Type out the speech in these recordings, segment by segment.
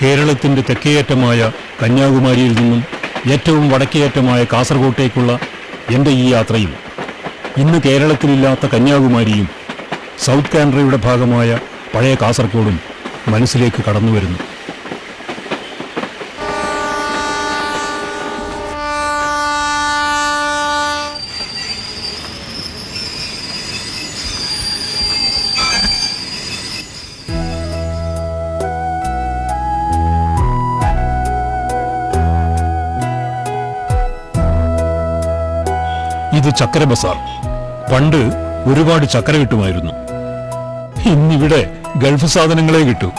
കേരളത്തിന്റെ തെക്കേയറ്റമായ കന്യാകുമാരിയിൽ നിന്നും ഏറ്റവും വടക്കേയറ്റമായ കാസർഗോട്ടേക്കുള്ള എൻ്റെ ഈ യാത്രയിൽ ഇന്ന് കേരളത്തിലില്ലാത്ത കന്യാകുമാരിയും സൗത്ത് കാനറയുടെ ഭാഗമായ പഴയ കാസർഗോഡും മനസ്സിലേക്ക് കടന്നു വരുന്നു. ഇത് ചക്കര ബസാർ. പണ്ട് ഒരുപാട് ചക്കര കിട്ടുമായിരുന്നു. ഇന്നിവിടെ ഗൾഫ് സാധനങ്ങളെ കിട്ടൂ.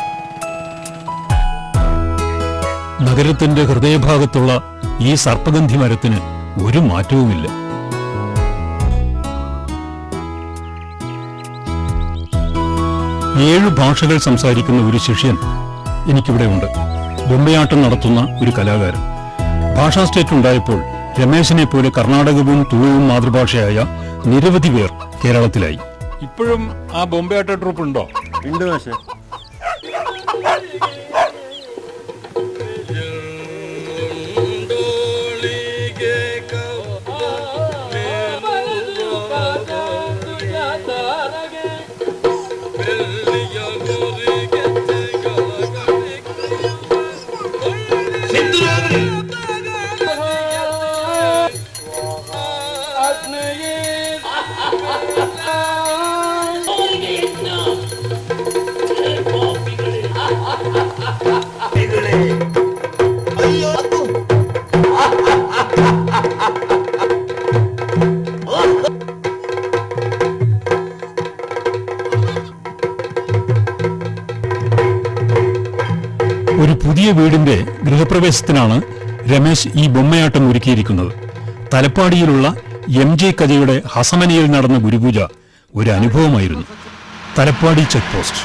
നഗരത്തിന്റെ ഹൃദയഭാഗത്തുള്ള ഈ സർപ്പഗന്ധി മരത്തിന് ഒരു മാറ്റവുമില്ല. ഏഴ് ഭാഷകൾ സംസാരിക്കുന്ന ഒരു ശിഷ്യൻ എനിക്കിവിടെ ഉണ്ട്. ബൊമ്മയാട്ടം നടത്തുന്ന ഒരു കലാകാരൻ. ഭാഷാ സ്റ്റേറ്റ് ഉണ്ടായപ്പോൾ രമേശിനെ പോലെ കർണാടകവും തുളുവും മാതൃഭാഷയായ നിരവധി പേർ കേരളത്തിലായി. ഇപ്പോഴും ആ ബൊമ്പയാട്ട ട്രൂപ്പ് ഉണ്ടോ? ഉണ്ട് പക്ഷേ. ഒരു പുതിയ വീടിന്റെ ഗൃഹപ്രവേശത്തിനാണ് രമേശ് ഈ ബൊമ്മയാട്ടം ഒരുക്കിയിരിക്കുന്നത്. തലപ്പാടിയിലുള്ള MJ കജയുടെ ഹസമനയിൽ നടന്ന ഗുരുപൂജ ഒരു അനുഭവമായിരുന്നു. Thalappady check post.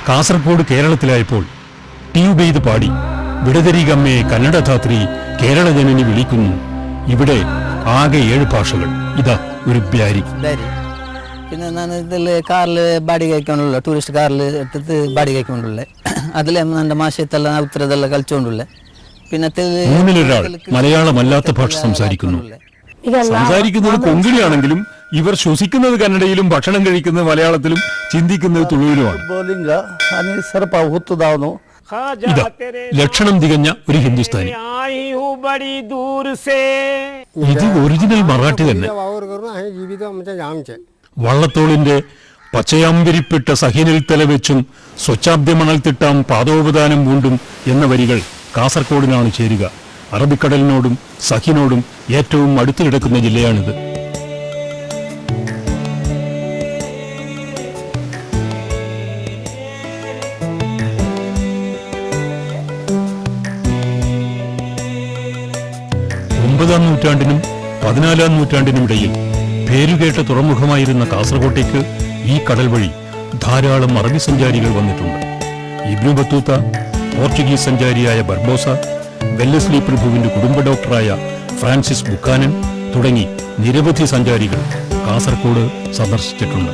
കാസർഗോഡ് കേരളത്തിലായപ്പോൾ ട്യൂബെയ്ത് പാടി വിടതരികമ്മയെ കന്നഡധാത്രി കേരള ജനനി വിളിക്കുന്നു. ഇവിടെ ആകെ 7 ഭാഷകൾ. ഇതാ ഒരു ബ്യാരി. പിന്നെ ഞാൻ ഇതിൽ കാറിൽ ബാഡിಗೆ ಹಾಕೊಂಡುಳ್ಳೆ ಟೂರಿಸ್ಟ್ ಕಾರಲ್ಲಿ എടുത്തിട്ട് ബാഡിಗೆ ಹಾಕೊಂಡುಳ್ಳೆ അതിലെ എൻ്റെ മാഷത്തെല്ലാം ഉത്തരതെല്ലാം കളിച്ചുകൊണ്ടുള്ളേ. പിന്നെ മൂന്നിലൊരാൾ മലയാളമല്ലാത്ത ഭാഷ സംസാരിക്കുന്നു. സംസാരിക്കുന്നത് കൊങ്കിണിയാണെങ്കിലും ഇവർ ശ്വസിക്കുന്നത് കന്നഡയിലും ഭക്ഷണം കഴിക്കുന്നത് മലയാളത്തിലും ചിന്തിക്കുന്നത് തുളുവിലുമാണ്. ഇതാ ലക്ഷണം തികഞ്ഞ ഒരു ഹിന്ദുസ്ഥാനി. ഇത് ഒറിജിനൽ മറാഠി തന്നെ. വള്ളത്തോളിന്റെ പച്ചയാമ്പരിപ്പിട്ട സഹിനിൽ തലവെച്ചും സ്വച്ഛാബ്ദ മണൽത്തിട്ടാം പാദോപദാനം പൂണ്ടും എന്ന വരികൾ കാസർഗോഡിനാണ് ചേരുക. അറബിക്കടലിനോടും സഹിനോടും ഏറ്റവും അടുത്തു കിടക്കുന്ന ജില്ലയാണിത്. ഒമ്പതാം നൂറ്റാണ്ടിനും 14-ാം നൂറ്റാണ്ടിനുമിടയിൽ പേരുകേട്ട തുറമുഖമായിരുന്ന കാസർഗോട്ടേക്ക് ഈ കടൽ വഴി ധാരാളം അറബി സഞ്ചാരികൾ വന്നിട്ടുണ്ട്. ഇബ്നു ബത്തൂത്ത, പോർച്ചുഗീസ് സഞ്ചാരിയായ ബർബോസ, വെല്ലസ്ലി പ്രഭുവിന്റെ കുടുംബ ഡോക്ടറായ ഫ്രാൻസിസ് ബുക്കാനൻ തുടങ്ങി നിരവധി സഞ്ചാരികൾ കാസർഗോഡ് സന്ദർശിച്ചിട്ടുണ്ട്.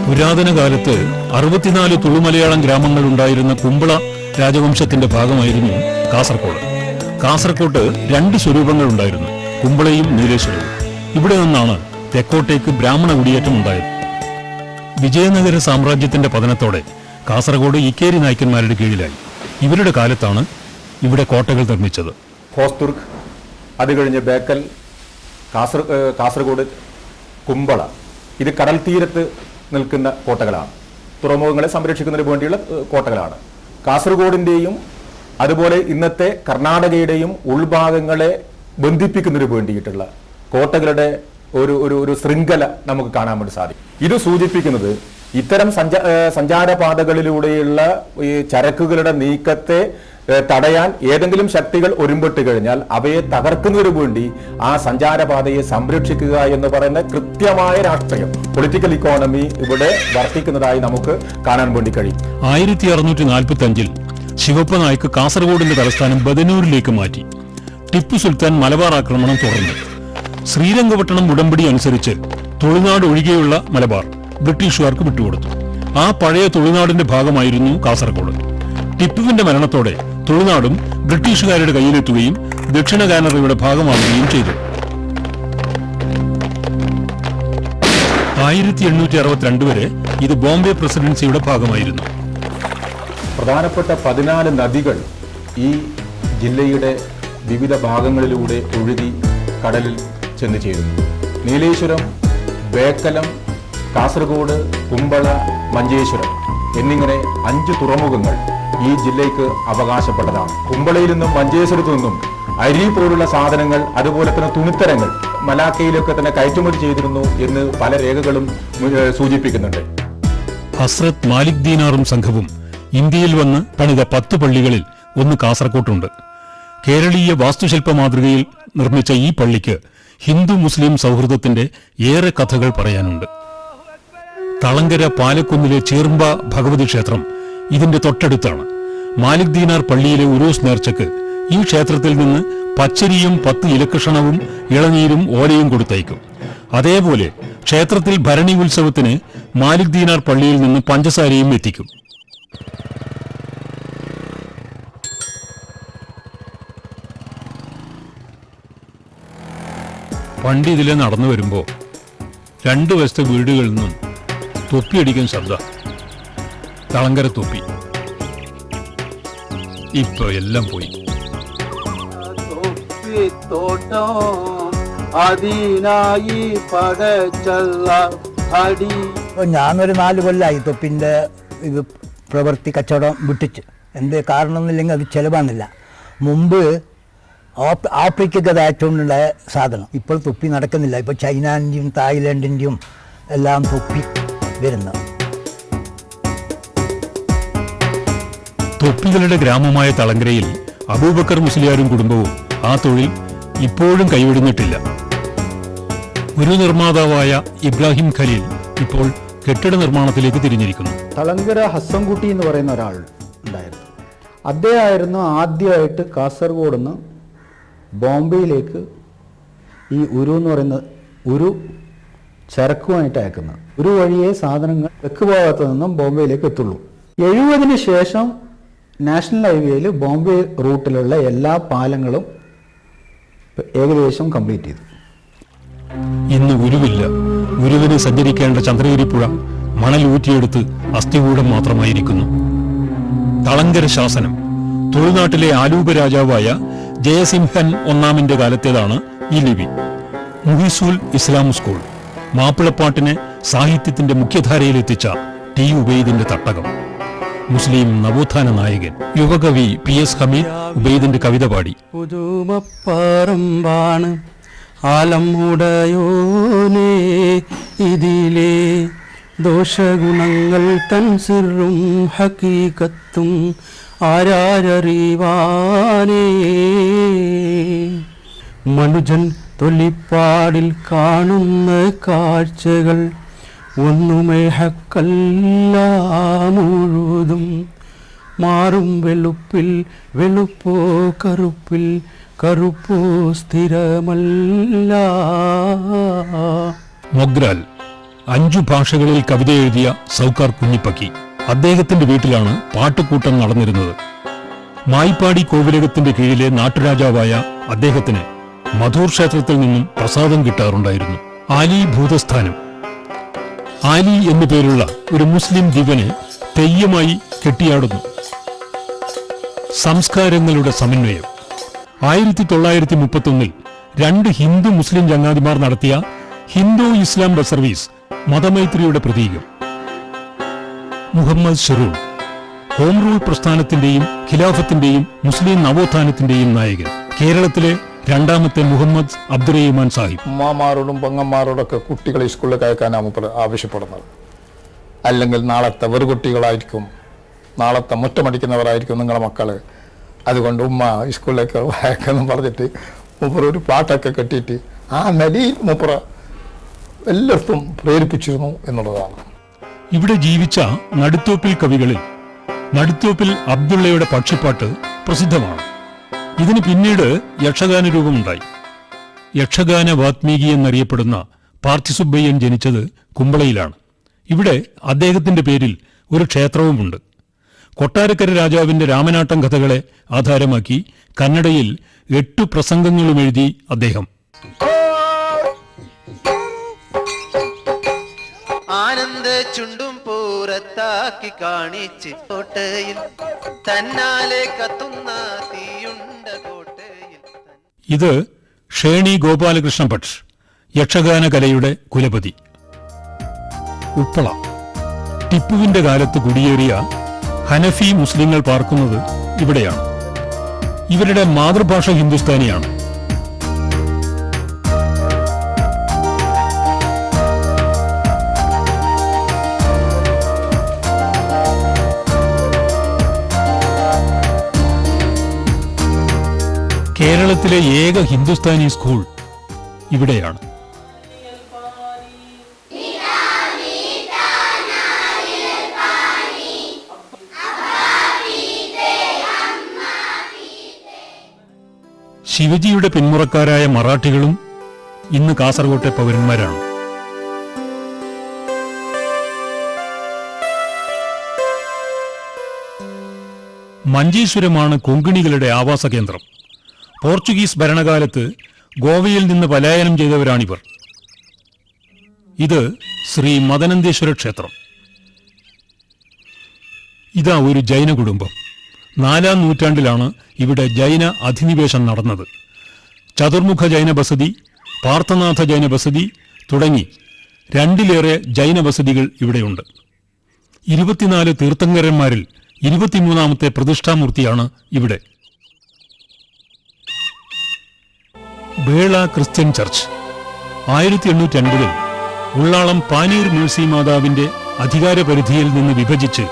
പുരാതന കാലത്ത് 64 തുളുമലയാളം ഗ്രാമങ്ങൾ ഉണ്ടായിരുന്ന കുമ്പള രാജവംശത്തിന്റെ ഭാഗമായിരുന്നു കാസർഗോഡ്. കാസർഗോട്ട് 2 സ്വരൂപങ്ങൾ ഉണ്ടായിരുന്നു, കുമ്പളയും നീലേശ്വരവും. ഇവിടെ നിന്നാണ് തെക്കോട്ടേക്ക് ബ്രാഹ്മണ കുടിയേറ്റം ഉണ്ടായത്. വിജയനഗര സാമ്രാജ്യത്തിന്റെ പതനത്തോടെ കാസർഗോഡ് ഇക്കേരി നായ്ക്കന്മാരുടെ കീഴിലായി. ഇവരുടെ കാലത്താണ് ഇവിടെ കോട്ടകൾ നിർമ്മിച്ചത്. ഹോസ്ദുർഗ്, അത് കഴിഞ്ഞ് ബേക്കൽ, കാസർഗോഡ്, കുമ്പള, ഇത് കടൽ തീരത്ത് നിൽക്കുന്ന കോട്ടകളാണ്. തുറമുഖങ്ങളെ സംരക്ഷിക്കുന്നതിന് വേണ്ടിയുള്ള കോട്ടകളാണ്. കാസർഗോഡിന്റെയും അതുപോലെ ഇന്നത്തെ കർണാടകയുടെയും ഉൾഭാഗങ്ങളെ ബന്ധിപ്പിക്കുന്നതിന് വേണ്ടിയിട്ടുള്ള കോട്ടകളുടെ ഒരു ശൃംഖല നമുക്ക് കാണാൻ വേണ്ടി സാധിക്കും. ഇത് സൂചിപ്പിക്കുന്നത് ഇത്തരം സഞ്ചാരപാതകളിലൂടെയുള്ള ഈ ചരക്കുകളുടെ നീക്കത്തെ തടയാൻ ഏതെങ്കിലും ശക്തികൾ ഒരുമ്പെട്ട് കഴിഞ്ഞാൽ അവയെ തകർക്കുന്നതിനു വേണ്ടി ആ സഞ്ചാരപാതയെ സംരക്ഷിക്കുക എന്ന് പറയുന്ന കൃത്യമായ രാഷ്ട്രീയം, പൊളിറ്റിക്കൽ ഇക്കോണമി ഇവിടെ വർത്തിക്കുന്നതായി നമുക്ക് കാണാൻ വേണ്ടി കഴിയും. 1645 ശിവപ്പ നായ്ക്ക് കാസർഗോഡിന്റെ തലസ്ഥാനം ബദനൂരിലേക്ക് മാറ്റി. ടിപ്പു സുൽത്താൻ മലബാർ ആക്രമണം തുടർന്നു. ശ്രീരംഗപട്ടണം ഉടമ്പടി അനുസരിച്ച് തുളുനാട് ഒഴികെയുള്ള മലബാർ ബ്രിട്ടീഷുകാർക്ക് വിട്ടുകൊടുത്തു. ആ പഴയ തുളുനാടിന്റെ ഭാഗമായിരുന്നു കാസർഗോഡ്. ടിപ്പുവിന്റെ മരണത്തോടെ തുളുനാടും ബ്രിട്ടീഷുകാരുടെ കയ്യിലെത്തുകയും ദക്ഷിണ കാനറയുടെ ഭാഗമാവുകയും ചെയ്തു. 1862 വരെ ഇത് ബോംബെ പ്രസിഡൻസിയുടെ ഭാഗമായിരുന്നു. പ്രധാനപ്പെട്ട 14 നദികൾ ഈ ജില്ലയുടെ വിവിധ ഭാഗങ്ങളിലൂടെ ഒഴുകി കടലിൽ ചെന്ന് ചേരുന്നു. നീലേശ്വരം, ബേക്കലം, കാസർഗോഡ്, കുമ്പള, മഞ്ചേശ്വരം എന്നിങ്ങനെ 5 തുറമുഖങ്ങൾ ഈ ജില്ലയ്ക്ക് അവകാശപ്പെട്ടതാണ്. കുമ്പളയിൽ നിന്നും മഞ്ചേശ്വരത്തു നിന്നും അരി പോലുള്ള സാധനങ്ങൾ, അതുപോലെ തന്നെ തുണിത്തരങ്ങൾ മലാക്കയിലൊക്കെ തന്നെ കയറ്റുമതി ചെയ്തിരുന്നു എന്ന് പല രേഖകളും സൂചിപ്പിക്കുന്നുണ്ട്. ഹസ്രത്ത് മാലിക് ദീനാറും സംഘവും ഇന്ത്യയിൽ വന്ന് പണിത 10 പള്ളികളിൽ ഒന്ന് കാസർകോട്ടുണ്ട്. കേരളീയ വാസ്തുശില്പ മാതൃകയിൽ നിർമ്മിച്ച ഈ പള്ളിക്ക് ഹിന്ദു മുസ്ലിം സൗഹൃദത്തിന്റെ ഏറെ കഥകൾ പറയാനുണ്ട്. തളങ്കര പാലക്കുന്നിലെ ചീർമ്പ ഭഗവതി ക്ഷേത്രം ഇതിന്റെ തൊട്ടടുത്താണ്. മാലിക് ദീനാർ പള്ളിയിലെ ഉറൂസ് നേർച്ചയ്ക്ക് ഈ ക്ഷേത്രത്തിൽ നിന്ന് പച്ചരിയും 10 ഇലക്കഷണവും ഇളനീരും ഓലയും കൊടുത്തയക്കും. അതേപോലെ ക്ഷേത്രത്തിൽ ഭരണി ഉത്സവത്തിന് മാലിക് ദീനാർ പള്ളിയിൽ നിന്ന് പഞ്ചസാരയും എത്തിക്കും. പണ്ട് ഇതിലെ നടന്നു വരുമ്പോ 2 വശത്തെ വീടുകളിൽ നിന്നും തൊപ്പിയടിക്കാൻ ശബ്ദം. തളങ്കര തൊപ്പി. ഇപ്പൊ എല്ലാം പോയി. ഞാനൊരു 4 കൊല്ലമായി തൊപ്പിൻ്റെ ഇത് പ്രവൃത്തി കച്ചവടം വിട്ടിച്ച്. എന്ത് കാരണം എന്നില്ലെങ്കിൽ അത് ചിലവാണില്ല. മുമ്പ് ആഫ്രിക്കൊക്കെ അയച്ചുകൊണ്ടുണ്ടായ സാധനം. ഇപ്പോൾ തൊപ്പി നടക്കുന്നില്ല. ഇപ്പോൾ ചൈനൻ്റെയും തായ്ലൻഡിൻ്റെയും എല്ലാം തൊപ്പി വരുന്നത്. തൊപ്പികളുടെ ഗ്രാമമായ തളങ്കരയിൽ അബൂബക്കർ മുസ്ലിയാരും കുടുംബവും ആ തൊഴിൽ ഇപ്പോഴും കൈവിടുന്നിട്ടില്ല. ഒരു നിർമ്മാതാവായ ഇബ്രാഹിം ഖലീൽ ഇപ്പോൾ കെട്ടിട നിർമ്മാണത്തിലേക്ക് തിരിഞ്ഞിരിക്കുന്നു. തളങ്കര ഹസ്സൻകുട്ടി എന്ന് പറയുന്ന ഒരാൾ ഉണ്ടായിരുന്നു. അദ്ദേഹമായിരുന്നു ആദ്യമായിട്ട് കാസർഗോഡ് നിന്ന് ബോംബെയിലേക്ക് ഈ ഉരു എന്ന് പറയുന്ന ഒരു ചരക്കുമായിട്ട് അയക്കുന്നത്. ഒരു വഴിയേ സാധനങ്ങൾ തെക്ക് ഭാഗത്ത് നിന്നും ബോംബെയിലേക്ക് എത്തുള്ളൂ. 70-ന് ശേഷം നാഷണൽ ഹൈവേയിൽ ബോംബെ റൂട്ടിലുള്ള എല്ലാ പാലങ്ങളും ഏകദേശം കംപ്ലീറ്റ് ചെയ്തു. ഇന്ന് ഉരുവില്ല. ഉരുവിന് സഞ്ചരിക്കേണ്ട ചന്ദ്രഗിരിപ്പുഴ മണൽ ഊറ്റിയെടുത്ത് അസ്ഥികൂടം മാത്രമായിരിക്കുന്നു. തളങ്കര ശാസനം തുളുനാട്ടിലെ ആലൂപ രാജാവായ ജയസിംഹൻ ഒന്നാമിന്റെ കാലത്തേതാണ് ഈ ലിപി. മുഹിസുൽ ഇസ്ലാം സ്കൂൾ, മാപ്പിളപ്പാട്ടിനെ സാഹിത്യത്തിന്റെ മുഖ്യധാരയിലെത്തിച്ച ടി ഉബൈദിന്റെ തട്ടകം, മുസ്ലിം നവോത്ഥാന നായകൻ യുവകവി PS ഹമീദ് ഉബൈദിന്റെ കവിത പാടി. പുതുമപ്പറമ്പാണ് ആലം ഉടയോനേ, ഇതിലെ ദോഷഗുണങ്ങൾ തൻ സിറും ഹക്കീകത്തും ആരാരറിവാനേ. മനുജൻ തൊലിപ്പാടിൽ കാണുന്ന കാഴ്ചകൾ ഒന്നുമേ ഹക്കല്ല മുഴുതും. മാറും വെളുപ്പിൽ വെളുപ്പോ കറുപ്പിൽ കറുപ്പോ സ്ഥിരമല്ല. മൊഗ്രാൽ 5 ഭാഷകളിൽ കവിത എഴുതിയ സൗക്കാർ കുഞ്ഞിപ്പക്കി. അദ്ദേഹത്തിന്റെ വീട്ടിലാണ് പാട്ടുകൂട്ടം നടന്നിരുന്നത്. മായിപ്പാടി കോവിലകത്തിന്റെ കീഴിലെ നാട്ടുരാജാവായ അദ്ദേഹത്തിന് മധൂർ ക്ഷേത്രത്തിൽ നിന്നും പ്രസാദം കിട്ടാറുണ്ടായിരുന്നു. ആലി ഭൂതസ്ഥാനം. ആലി എന്നു പേരുള്ള ഒരു മുസ്ലിം ദിവനെ തെയ്യമായി കെട്ടിയാടുന്നു. സംസ്കാരങ്ങളുടെ സമന്വയം. 1931 2 ഹിന്ദു മുസ്ലിം ചങ്ങാതിമാർ നടത്തിയ ഹിന്ദു ഇസ്ലാം ബസ് സർവീസ് മതമൈത്രിയുടെ പ്രതീകം. മുഹമ്മദ് ഷെറൂൺ, ഹോം റൂൾ പ്രസ്ഥാനത്തിന്റെയും ഖിലാഫത്തിന്റെയും മുസ്ലിം നവോത്ഥാനത്തിന്റെയും നായകൻ. കേരളത്തിലെ 2ാമത്തെ മുഹമ്മദ് അബ്ദുറഹിമാൻ സാഹിബ്. ഉമ്മമാരോടും പെങ്ങന്മാരോടൊക്കെ കുട്ടികളെ സ്കൂളിലേക്ക് അയക്കാനാണ് ആവശ്യപ്പെടുന്നത്. അല്ലെങ്കിൽ നാളത്തെ വെറുകുട്ടികളായിരിക്കും, നാളത്തെ മുറ്റമടിക്കുന്നവരായിരിക്കും നിങ്ങളുടെ മക്കള്. അതുകൊണ്ട് ഉമ്മ സ്കൂളിലേക്ക് അയക്കെന്ന് പറഞ്ഞിട്ട് മൂപ്പർ ഒരു പാട്ടൊക്കെ കെട്ടിയിട്ട് ആ നിലയിൽ മൂപ്പർ എല്ലായിടത്തും പ്രേരിപ്പിച്ചിരുന്നു എന്നുള്ളതാണ്. ഇവിടെ ജീവിച്ച നടുത്തോപ്പിൽ കവികളിൽ നടുത്തോപ്പിൽ അബ്ദുള്ളയുടെ പക്ഷിപ്പാട്ട് പ്രസിദ്ധമാണ്. ഇതിന് പിന്നീട് യക്ഷഗാന രൂപമുണ്ടായി. യക്ഷഗാന വാത്മീകി എന്നറിയപ്പെടുന്ന പാർത്ഥിസുബ്ബയ്യൻ ജനിച്ചത് കുമ്പളയിലാണ്. ഇവിടെ അദ്ദേഹത്തിന്റെ പേരിൽ ഒരു ക്ഷേത്രവുമുണ്ട്. കൊട്ടാരക്കര രാജാവിന്റെ രാമനാട്ടം കഥകളെ ആധാരമാക്കി കന്നഡയിൽ 8 പ്രസംഗങ്ങളും എഴുതി അദ്ദേഹം. ആനന്ദ ചുണ്ടും പൂരത്താക്കി കാണിച്ച് കോട്ടയിൽ തന്നാലെ കത്തുന്ന തീയുണ്ട കോട്ടയിൽ. ഇത് ഷേണി ഗോപാലകൃഷ്ണ ഭട്ട്, യക്ഷഗാന കലയുടെ കുലപതി. ഉപ്പള ടിപ്പുവിന്റെ കാലത്ത് കുടിയേറിയ ഹനഫി മുസ്ലിങ്ങൾ പാർക്കുന്നത് ഇവിടെയാണ്. ഇവരുടെ മാതൃഭാഷ ഹിന്ദുസ്ഥാനിയാണ്. കേരളത്തിലെ ഏക ഹിന്ദുസ്ഥാനി സ്കൂൾ ഇവിടെയാണ്. ശിവജിയുടെ പിന്മുറക്കാരായ മറാഠികളും ഇന്ന് കാസർകോട്ടെ പൗരന്മാരാണ്. മഞ്ചേശ്വരമാണ് കൊങ്കിണികളുടെ ആവാസ കേന്ദ്രം. പോർച്ചുഗീസ് ഭരണകാലത്ത് ഗോവയിൽ നിന്ന് പലായനം ചെയ്തവരാണിവർ. ഇത് ശ്രീ മദനന്തേശ്വര ക്ഷേത്രം. ഇതാ ഒരു ജൈന കുടുംബം. 4-ാം നൂറ്റാണ്ടിലാണ് ഇവിടെ ജൈന അധിനിവേശം നടന്നത്. ചതുർമുഖ ജൈന ബസതി, പാർത്ഥനാഥ ജൈന ബസതി തുടങ്ങി 2-ലേറെ ജൈന ബസതികൾ ഇവിടെയുണ്ട്. 24 തീർത്ഥങ്കരന്മാരിൽ 23-ാമത്തെ പ്രതിഷ്ഠാമൂർത്തിയാണ് ഇവിടെ. ബേള ക്രിസ്ത്യൻ ചർച്ച് 1880-ൽ ഉള്ളാളം പാനീർ മേഴ്സി മാതാവിന്റെ അധികാരപരിധിയിൽ നിന്ന് വിഭജിച്ച്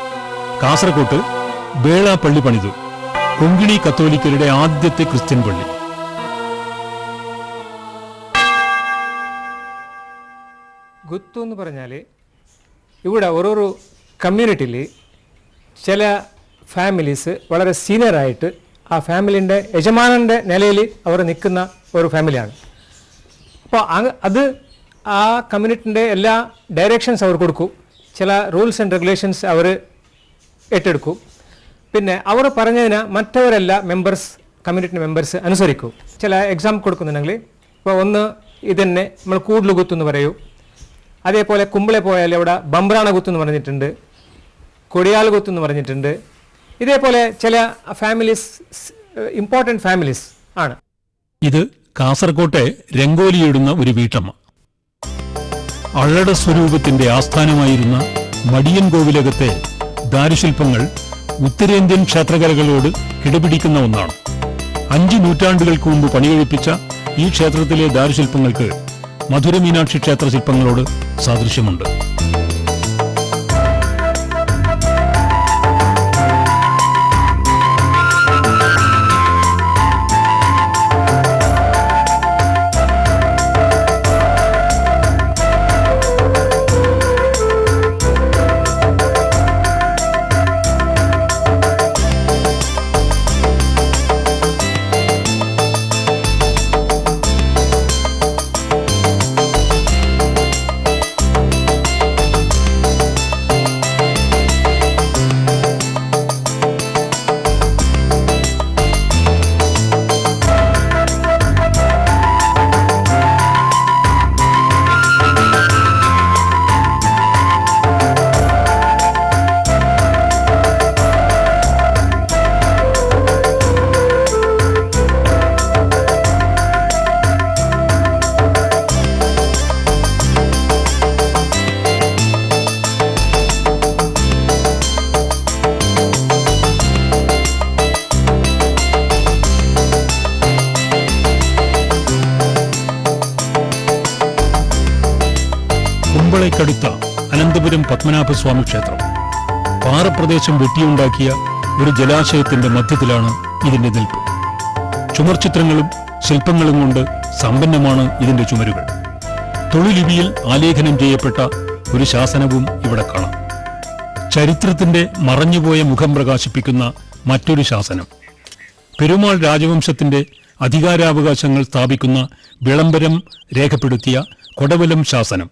കാസർകോട്ട് ബേള പള്ളി പണിതു. കൊങ്കിണി കത്തോലിക്കരുടെ ആദ്യത്തെ ക്രിസ്ത്യൻ പള്ളി. ഗുത്തു എന്ന് പറഞ്ഞാൽ ഇവിടെ ഓരോരോ കമ്മ്യൂണിറ്റിയിൽ ചില ഫാമിലീസ് വളരെ സീനിയറായിട്ട് ആ ഫാമിലിൻ്റെ യജമാനൻ്റെ നിലയിൽ അവർ നിൽക്കുന്ന ഒരു ഫാമിലിയാണ്. അപ്പോൾ അത് ആ കമ്മ്യൂണിറ്റിൻ്റെ എല്ലാ ഡയറക്ഷൻസ് അവർ കൊടുക്കും. ചില റൂൾസ് ആൻഡ് റെഗുലേഷൻസ് അവർ ഏറ്റെടുക്കും. പിന്നെ അവർ പറഞ്ഞതിന് മറ്റവരെല്ലാം കമ്മ്യൂണിറ്റി മെമ്പേഴ്സ് അനുസരിക്കും. ചില എക്സാമ്പിൾ കൊടുക്കുന്നുണ്ടെങ്കിൽ ഇപ്പോൾ ഒന്ന് ഇതന്നെ നമ്മൾ കൂടുതൽ കുത്തു എന്ന് പറയൂ. അതേപോലെ കുമ്പളെ പോയാൽ ഇവിടെ ബംബ്രാണ കുത്തു എന്ന് പറഞ്ഞിട്ടുണ്ട്, കൊടിയാൽ കുത്തു എന്ന് പറഞ്ഞിട്ടുണ്ട്. ഇതേപോലെ ചില ഫാമിലീസ് ഇമ്പോർട്ടൻറ്റ് ഫാമിലീസ് ആണ്. ഇത് കാസർകോട്ടെ രംഗോലിയിടുന്ന ഒരു വീട്ടമ്മ. അള്ളട സ്വരൂപത്തിന്റെ ആസ്ഥാനമായിരുന്ന മടിയൻ കോവിലകത്തെ ദാരുശില്പങ്ങൾ ഉത്തരേന്ത്യൻ ക്ഷേത്രകലകളോട് കിടപിടിക്കുന്ന ഒന്നാണ്. 5 നൂറ്റാണ്ടുകൾക്ക് മുമ്പ് പണികഴിപ്പിച്ച ഈ ക്ഷേത്രത്തിലെ ദാരുശില്പങ്ങൾക്ക് മധുര മീനാക്ഷി ക്ഷേത്ര ശില്പങ്ങളോട് സാദൃശ്യമുണ്ട്. കുമ്പളയ്ക്കടുത്ത അനന്തപുരം പത്മനാഭസ്വാമി ക്ഷേത്രം. പാറപ്രദേശം വെട്ടിയുണ്ടാക്കിയ ഒരു ജലാശയത്തിന്റെ മധ്യത്തിലാണ് ഇതിന്റെ നിൽപ്പ്. ചുമർചിത്രങ്ങളും ശില്പങ്ങളും കൊണ്ട് സമ്പന്നമാണ് ഇതിന്റെ ചുമരുകൾ. തൊഴിലിപിയിൽ ആലേഖനം ചെയ്യപ്പെട്ട ഒരു ശാസനവും ഇവിടെ കാണാം. ചരിത്രത്തിന്റെ മറഞ്ഞുപോയ മുഖം പ്രകാശിപ്പിക്കുന്ന മറ്റൊരു ശാസനം. പെരുമാൾ രാജവംശത്തിന്റെ അധികാരാവകാശങ്ങൾ സ്ഥാപിക്കുന്ന വിളംബരം രേഖപ്പെടുത്തിയ കൊടവലം ശാസനം.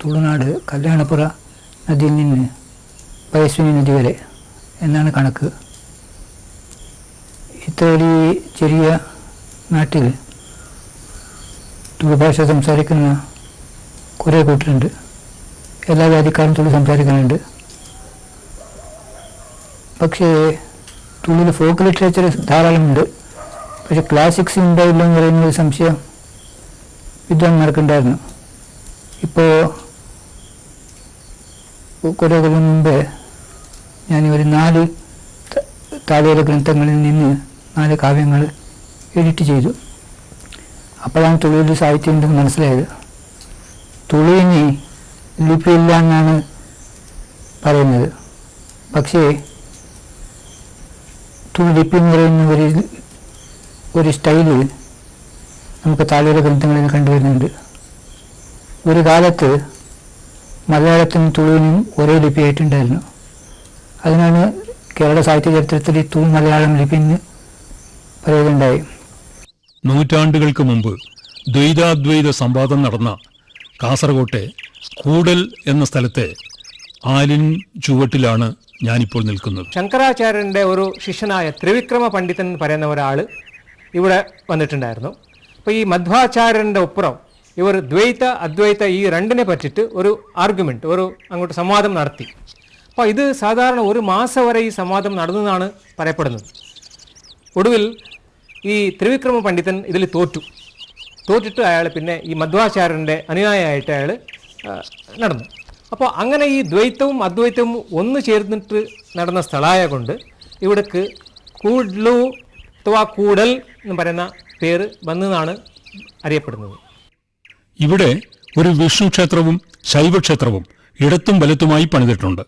തുളുനാട് കല്യാണപ്പുറ നദിയിൽ നിന്ന് പയസ്വിനി നദി വരെ എന്നാണ് കണക്ക്. ഇത്ര ഒരു ചെറിയ നാട്ടിൽ തുളു ഭാഷ സംസാരിക്കുന്ന കുറേ കൂട്ടരുണ്ട്. എല്ലാ ജാതിക്കാരും തുളു സംസാരിക്കുന്നുണ്ട്. പക്ഷേ തുളുവിൽ ഫോക്ക് ലിറ്ററേച്ചർ ധാരാളമുണ്ട്. പക്ഷെ ക്ലാസിക്സ് ഉണ്ടാവില്ല എന്ന് പറയുന്നൊരു സംശയം വിദ്വാൻമാർക്കുണ്ടായിരുന്നു. ഇപ്പോൾ കുറേ കൊല്ലം മുമ്പേ ഞാൻ ഒരു 4 താളിയോല ഗ്രന്ഥങ്ങളിൽ നിന്ന് 4 കാവ്യങ്ങൾ എഡിറ്റ് ചെയ്തു. അപ്പോഴാണ് തുളുവിൽ സാഹിത്യം ഉണ്ടെന്ന് മനസ്സിലായത്. തുളുവിന് ലിപിയില്ല എന്നാണ് പറയുന്നത്. പക്ഷേ തുളു ലിപി എന്ന് പറയുന്ന ഒരു സ്റ്റൈല് നമുക്ക് താളിയോല ഗ്രന്ഥങ്ങളിൽ കണ്ടുവരുന്നുണ്ട്. ഒരു കാലത്ത് മലയാളത്തിനും തുളുവിനും ഒരേ ലിപിയായിട്ടുണ്ടായിരുന്നു. അതിനാണ് കേരള സാഹിത്യ ചരിത്രത്തിൽ ഈ തുളു മലയാളം ലിപി എന്ന് പറയുകയുണ്ടായി. നൂറ്റാണ്ടുകൾക്ക് മുമ്പ് ദ്വൈതാദ്വൈത സംവാദം നടന്ന കാസർകോട്ടെ കൂടൽ എന്ന സ്ഥലത്തെ ആലിൻ ചുവട്ടിലാണ് ഞാനിപ്പോൾ നിൽക്കുന്നത്. ശങ്കരാചാര്യൻ്റെ ഒരു ശിഷ്യനായ ത്രിവിക്രമ പണ്ഡിതൻ എന്ന് പറയുന്ന ഒരാൾ ഇവിടെ വന്നിട്ടുണ്ടായിരുന്നു. അപ്പോൾ ഈ മധ്വാചാര്യൻ്റെ ഒപ്പുറം ഇവർ ദ്വൈത അദ്വൈത ഈ രണ്ടിനെ പറ്റിയിട്ട് ഒരു ആർഗ്യുമെൻറ്റ്, ഒരു അങ്ങോട്ട് സംവാദം നടത്തി. അപ്പോൾ ഇത് സാധാരണ 1 മാസം വരെ ഈ സംവാദം നടന്നതെന്നാണ് പറയപ്പെടുന്നത്. ഒടുവിൽ ഈ ത്രിവിക്രമ പണ്ഡിതൻ ഇതിൽ തോറ്റിട്ട് അയാൾ പിന്നെ ഈ മധ്വാചാര്യൻ്റെ അനുയായിയായിട്ട് അയാൾ നടന്നു. അപ്പോൾ അങ്ങനെ ഈ ദ്വൈതവും അദ്വൈതവും ഒന്ന് ചേർന്നിട്ട് നടന്ന സ്ഥലമായ കൊണ്ട് ഇവിടേക്ക് കൂഡ്ലു അഥവാ കൂടൽ എന്ന് പറയുന്ന പേര് വന്നതാണ് അറിയപ്പെടുന്നത്. ഇവിടെ ഒരു വിഷ്ണു ക്ഷേത്രവും ശൈവക്ഷേത്രവും ഇടത്തും വലത്തുമായി പണിതിട്ടുണ്ട്.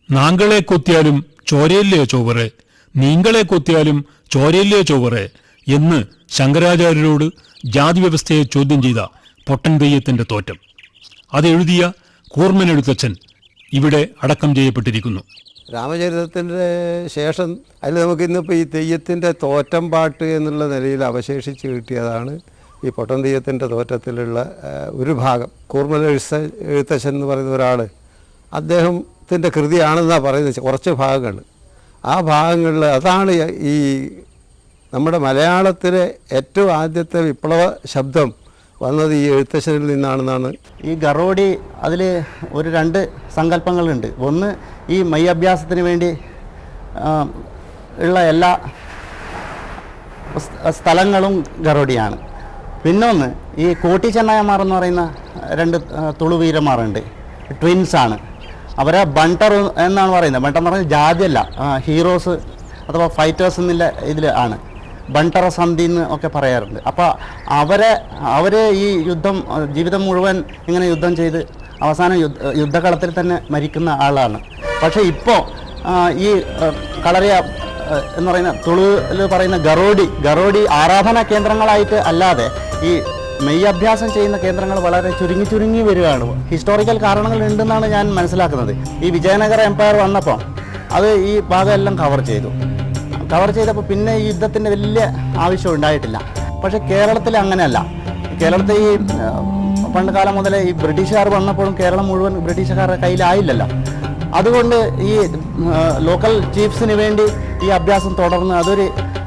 നാങ്കളെ കൊത്തിയാലും ചോരയില്ലേ ചോവറെ, നീങ്കളെ കൊത്തിയാലും ചോരയില്ലേ ചോവറെ എന്ന് ശങ്കരാചാര്യരോട് ജാതി വ്യവസ്ഥയെ ചോദ്യം ചെയ്ത പൊട്ടൻ തെയ്യത്തിന്റെ തോറ്റം അതെഴുതിയ കൂർമ്മനെഴുത്തച്ഛൻ ഇവിടെ അടക്കം ചെയ്യപ്പെട്ടിരിക്കുന്നു. രാമചരിതത്തിൻ്റെ ശേഷം അതിൽ നമുക്ക് ഇന്നിപ്പോൾ ഈ തെയ്യത്തിൻ്റെ തോറ്റം പാട്ട് എന്നുള്ള നിലയിൽ അവശേഷിച്ച് കിട്ടിയതാണ് ഈ പൊട്ടൻ തെയ്യത്തിൻ്റെ തോറ്റത്തിലുള്ള ഒരു ഭാഗം. കൂർമ്മ എഴുത്തച്ഛൻ എന്ന് പറയുന്ന ഒരാൾ അദ്ദേഹത്തിൻ്റെ കൃതിയാണെന്നാണ് പറയുന്നത്. കുറച്ച് ഭാഗങ്ങൾ, ആ ഭാഗങ്ങളിൽ അതാണ് ഈ നമ്മുടെ മലയാളത്തിലെ ഏറ്റവും ആദ്യത്തെ വിപ്ലവ ശബ്ദം വന്നത് ഈ എഴുത്തച്ഛനിൽ നിന്നാണെന്നാണ്. ഈ ഗറോഡി അതിൽ ഒരു 2 സങ്കല്പങ്ങളുണ്ട്. ഒന്ന് ഈ മെയ് അഭ്യാസത്തിന് വേണ്ടി ഉള്ള എല്ലാ സ്ഥലങ്ങളും ഗറോഡിയാണ്. പിന്നൊന്ന് ഈ കോട്ടി ചെന്നായമാർ എന്ന് പറയുന്ന 2 തുളുവീരന്മാരുണ്ട്, ട്വിൻസാണ്. അവരെ ബണ്ടർ എന്നാണ് പറയുന്നത്. ബണ്ടർ എന്ന് പറയുന്നത് ജാതിയല്ല, ഹീറോസ് അഥവാ ഫൈറ്റേഴ്സ് എന്നുള്ള ഇതിൽ ആണ്. ബണ്ടറ സന്ധി എന്ന് ഒക്കെ പറയാറുണ്ട്. അപ്പോൾ അവർ ഈ ജീവിതം മുഴുവൻ ഇങ്ങനെ യുദ്ധം ചെയ്ത് അവസാനം യുദ്ധകളത്തിൽ തന്നെ മരിക്കുന്ന ആളാണ്. പക്ഷേ ഇപ്പോൾ ഈ കളരിയ എന്ന് പറയുന്ന തുളുവിൽ പറയുന്ന ഗറോഡി ആരാധനാ കേന്ദ്രങ്ങളായിട്ട് അല്ലാതെ ഈ മെയ് അഭ്യാസം ചെയ്യുന്ന കേന്ദ്രങ്ങൾ വളരെ ചുരുങ്ങി വരികയാണ്. ഹിസ്റ്റോറിക്കൽ കാരണങ്ങൾ ഉണ്ടെന്നാണ് ഞാൻ മനസ്സിലാക്കുന്നത്. ഈ വിജയനഗര എംപയർ വന്നപ്പോൾ അത് ഈ ഭാഗമെല്ലാം കവർ ചെയ്തപ്പോൾ പിന്നെ ഈ യുദ്ധത്തിൻ്റെ വലിയ ആവശ്യം ഉണ്ടായിട്ടില്ല. പക്ഷേ കേരളത്തിൽ അങ്ങനെയല്ല. കേരളത്തിൽ ഈ പണ്ട് കാലം മുതലേ ഈ ബ്രിട്ടീഷുകാർ വന്നപ്പോഴും കേരളം മുഴുവൻ ബ്രിട്ടീഷുകാരുടെ കയ്യിലായില്ലല്ലോ. അതുകൊണ്ട് ഈ ലോക്കൽ ചീഫ്സിന് വേണ്ടി ഈ അഭ്യാസം തുടർന്ന്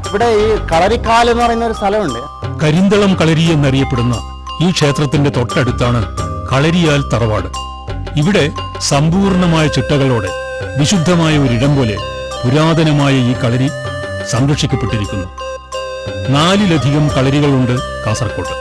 ഇവിടെ ഈ കളരിക്കാൽ എന്ന് പറയുന്ന ഒരു സ്ഥലമുണ്ട്. കരിന്തളം കളരി എന്നറിയപ്പെടുന്ന ഈ ക്ഷേത്രത്തിന്റെ തൊട്ടടുത്താണ് കളരിയാൽ തറവാട്. ഇവിടെ സമ്പൂർണമായ ചിട്ടകളോടെ വിശുദ്ധമായ ഒരിടം പോലെ പുരാതനമായ ഈ കളരി സംരക്ഷിക്കപ്പെട്ടിരിക്കുന്നു. 4-ലധികം കളരികളുണ്ട് കാസർകോട്ട്.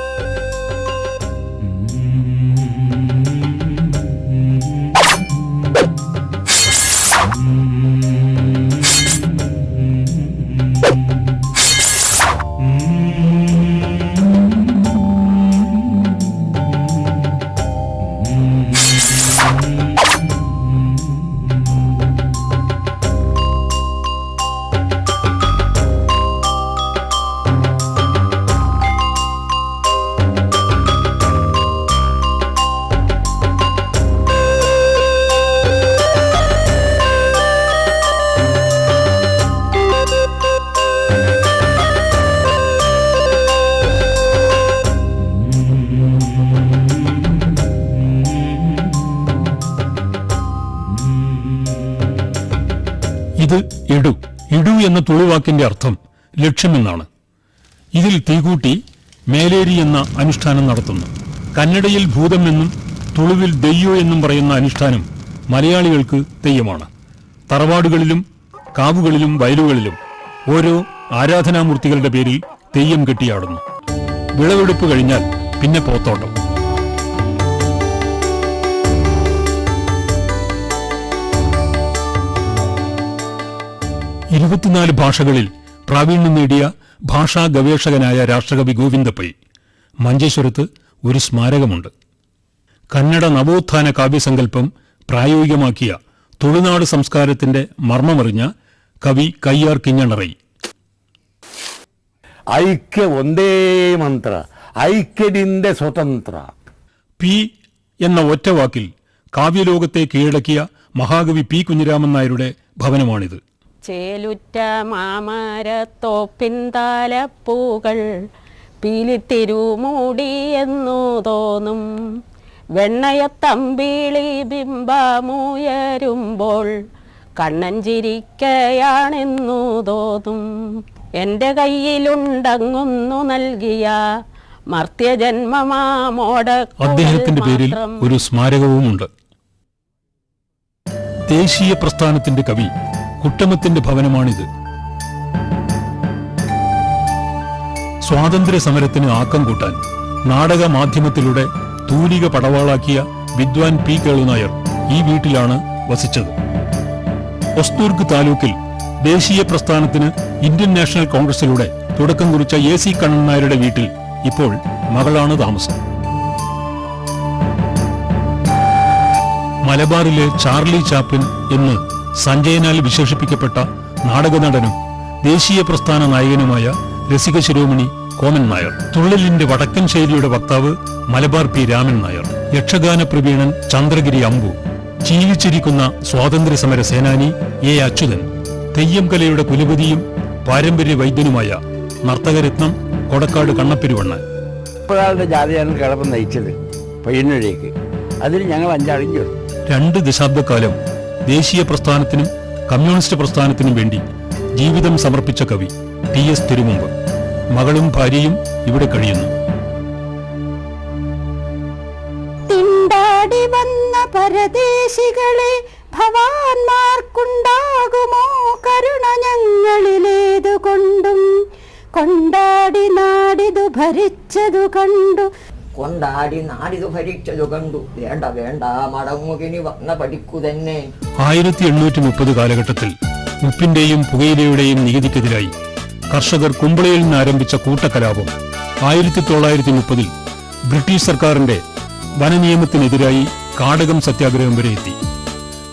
ഇത് ഇടു. ഇടു എന്ന തുളുവാക്കിന്റെ അർത്ഥം ലക്ഷ്യമെന്നാണ്. ഇതിൽ തീകൂട്ടി മേലേരി എന്ന അനുഷ്ഠാനം നടത്തുന്നു. കന്നഡയിൽ ഭൂതം എന്നും തുളുവിൽ ദെയ്യോ എന്നും പറയുന്ന അനുഷ്ഠാനം മലയാളികൾക്ക് തെയ്യമാണ്. തറവാടുകളിലും കാവുകളിലും വയലുകളിലും ഓരോ ആരാധനാമൂർത്തികളുടെ പേരിൽ തെയ്യം കെട്ടിയാടുന്നു. വിളവെടുപ്പ് കഴിഞ്ഞാൽ പിന്നെ പോത്തോട്ടം. ഇരുപത്തിനാല് ഭാഷകളിൽ പ്രാവീണ്യം നേടിയ ഭാഷാ ഗവേഷകനായ രാഷ്ട്രകവി ഗോവിന്ദ പൈ. മഞ്ചേശ്വരത്ത് ഒരു സ്മാരകമുണ്ട്. കന്നഡ നവോത്ഥാന കാവ്യസങ്കല്പം പ്രായോഗികമാക്കിയ തുളുനാട് സംസ്കാരത്തിന്റെ മർമ്മമറിഞ്ഞ കവി കയ്യാർ കിഞ്ഞണറൈ. ഐക്യ ഒന്നേ മന്ത്ര, ഐക്യദിന്റെ സ്വതന്ത്ര. പി എന്ന ഒറ്റ വാക്കിൽ കാവ്യലോകത്തെ കീഴടക്കിയ മഹാകവി പി കുഞ്ഞിരാമൻ നായരുടെ ഭവനമാണിത്. ചേലുറ്റ മാമരത്തോപ്പിൻ താലപ്പൂകൾ പീലിത്തിരുമൂടി എന്നു തോന്നും, വെണ്ണയത്തമ്പിളി ബിംബമുയരുമ്പോൾ കണ്ണൻ ചിരിക്കയാണെന്നു തോന്നും. എൻ്റെ കയ്യിലുണ്ടങ്ങുന്നു നൽകിയ മർത്യജന്മമാമോട. അദ്ദേഹത്തിന്റെ പേരിൽ ഒരു സ്മാരകവുമുണ്ട്. ദേശീയ പ്രസ്ഥാനത്തിന്റെ കവി കുട്ടമത്തിന്റെ ഭവനമാണിത്. സ്വാതന്ത്ര്യ സമരത്തിന് ആക്കം കൂട്ടാൻ നാടക മാധ്യമത്തിലൂടെ തൂലിക പടവാളാക്കിയ വിദ്വാൻ പി കേളുനായർ ഈ വീട്ടിലാണ് വസിച്ചത്. ഒസ്തൂർഗ് താലൂക്കിൽ ദേശീയ പ്രസ്ഥാനത്തിന് ഇന്ത്യൻ നാഷണൽ കോൺഗ്രസിലൂടെ തുടക്കം കുറിച്ച AC കണ്ണൻ നായരുടെ വീട്ടിൽ ഇപ്പോൾ മകളാണ് താമസം. മലബാറിലെ ചാർലി ചാപ്ലിൻ എന്ന് സഞ്ജയനാൽ വിശേഷിപ്പിക്കപ്പെട്ട നാടകനടനും ദേശീയ പ്രസ്ഥാന നായകനുമായ രസിക ശിരോമണി കോമൻ നായർ. തുള്ളലിന്റെ വടക്കൻ ശൈലിയുടെ വക്താവ് മലബാർ പി രാമൻ നായർ. യക്ഷഗാന പ്രവീണൻ ചന്ദ്രഗിരി അമ്പു. ജീവിച്ചിരിക്കുന്ന സ്വാതന്ത്ര്യ സമര സേനാനി A. അച്യുതൻ. തെയ്യം കലയുടെ കുലപതിയും പാരമ്പര്യ വൈദ്യനുമായ നർത്തകരത്നം കൊടക്കാട് കണ്ണപ്പെരുവണ്ണൻ. ഒരാളുടെ ജാതിയാണ് കിളപ്പം നയിച്ചത് പയ്യന്നൂരേക്ക്. അതിൽ ഞങ്ങൾ 5 ആളും ചേർന്നു. 2 ദശാബ്ദക്കാലം ദേശീയ പ്രസ്ഥാനത്തിനും കമ്മ്യൂണിസ്റ്റ് പ്രസ്ഥാനത്തിനും വേണ്ടി ജീവിതം സമർപ്പിച്ച കവി TS തിരുമുമ്പ്. മകളും ഭാര്യയും ഇവിടെ കഴിയുന്നു. തിണ്ടാടി വന്ന പരദേശികളെ ഭവാന്മാർക്കുണ്ടാകുമോ കരുണ ഞങ്ങളിലേതുകൊണ്ടും, കൊണ്ടാടി നാടിതു ഭരിച്ചതു കണ്ടു. കൊണ്ടാടി നാടിതു ഭരിച്ചതു കണ്ടു, വേണ്ട വേണ്ട മടങ്ങുകിനി വന്ന പഠിക്കു തന്നെ. 1830 കാലഘട്ടത്തിൽ ഉപ്പിന്റെയും പുകയിലയുടെയും നികുതിക്കെതിരായി കർഷകർ കുമ്പളയിൽ നിന്ന് ആരംഭിച്ച കൂട്ടക്കലാപം 1930 ബ്രിട്ടീഷ് സർക്കാരിന്റെ വനനിയമത്തിനെതിരായി കാടകം സത്യാഗ്രഹം വരെ എത്തി.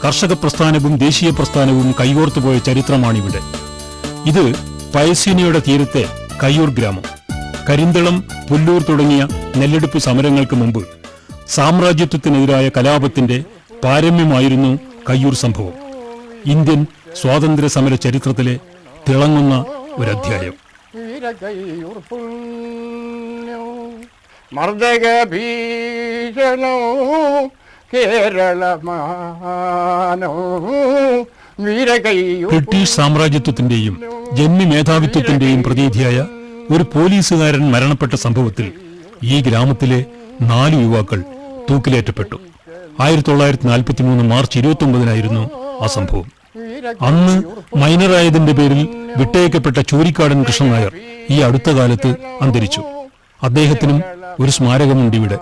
കർഷക പ്രസ്ഥാനവും ദേശീയ പ്രസ്ഥാനവും കൈകോർത്തുപോയ ചരിത്രമാണിവിടെ. ഇത് പയസ്വിനിയുടെ തീരത്തെ കയ്യൂർ ഗ്രാമം. കരിന്തളം, പുല്ലൂർ തുടങ്ങിയ നെല്ലെടുപ്പ് സമരങ്ങൾക്ക് മുമ്പ് സാമ്രാജ്യത്വത്തിനെതിരായ കലാപത്തിന്റെ പാരമ്യമായിരുന്നു കയ്യൂർ സംഭവം. ഇന്ത്യൻ സ്വാതന്ത്ര്യ സമര ചരിത്രത്തിലെ തിളങ്ങുന്ന ഒരധ്യായം. ബ്രിട്ടീഷ് സാമ്രാജ്യത്വത്തിന്റെയും ജന്മി മേധാവിത്വത്തിന്റെയും പ്രതീതിയായ ഒരു പോലീസുകാരൻ മരണപ്പെട്ട സംഭവത്തിൽ ഈ ഗ്രാമത്തിലെ 4 യുവാക്കൾ തൂക്കിലേറ്റപ്പെട്ടു. 1943 മാർച്ച് 29 ആ സംഭവം. അന്ന് മൈനറായതിന്റെ പേരിൽ വിട്ടയക്കപ്പെട്ട ചൂരിക്കാടൻ കൃഷ്ണൻ നായർ ഈ അടുത്ത കാലത്ത് അന്തരിച്ചു. അദ്ദേഹത്തിനും ഒരു സ്മാരകമുണ്ട് ഇവിടെ.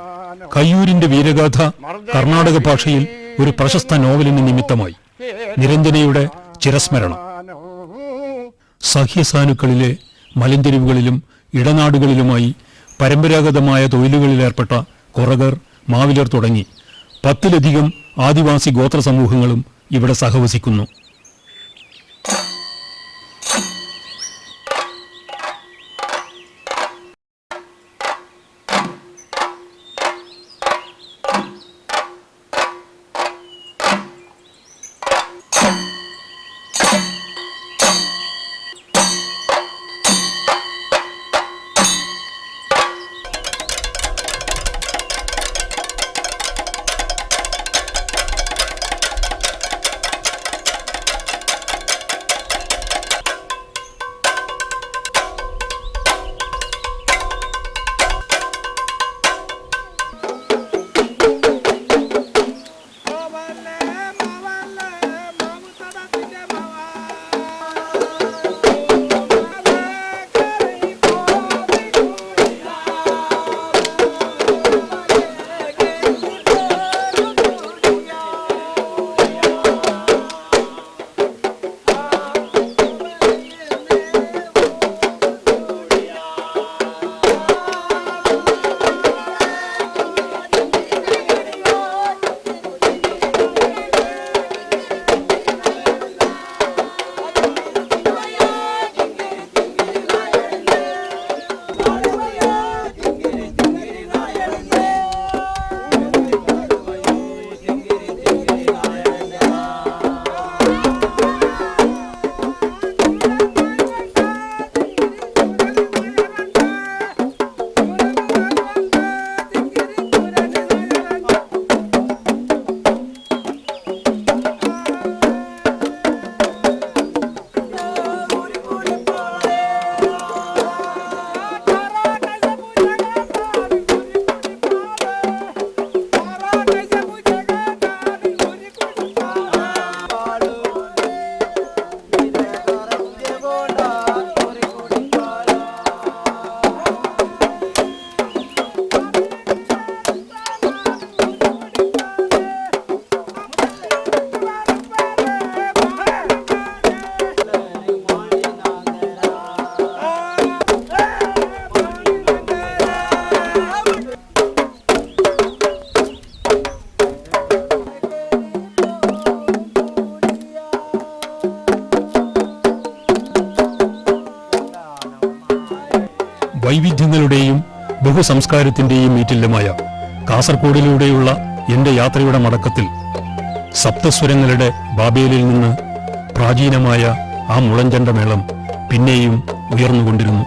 കയ്യൂരിന്റെ വീരഗാഥ കർണാടക ഭാഷയിൽ ഒരു പ്രശസ്ത നോവലിന് നിമിത്തമായി. നിരഞ്ജനയുടെ ചിരസ്മരണം. സഹ്യസാനുക്കളിലെ മലഞ്ചെരിവുകളിലും ഇടനാടുകളിലുമായി പരമ്പരാഗതമായ തൊഴിലുകളിലേർപ്പെട്ട കൊറകർ, മാവിലർ തുടങ്ങി 10ലധികം ആദിവാസി ഗോത്ര സമൂഹങ്ങളും ഇവിടെ സഹവസിക്കുന്നു. വൈവിധ്യങ്ങളുടെയും ബഹുസംസ്കാരത്തിന്റെയും ഈറ്റില്ലമായ കാസർഗോഡിലൂടെയുള്ള എന്റെ യാത്രയുടെ മടക്കത്തിൽ സപ്തസ്വരങ്ങളുടെ ബാബേലിൽ നിന്ന് പ്രാചീനമായ ആ മുളഞ്ചണ്ട മേളം പിന്നെയും ഉയർന്നുകൊണ്ടിരുന്നു.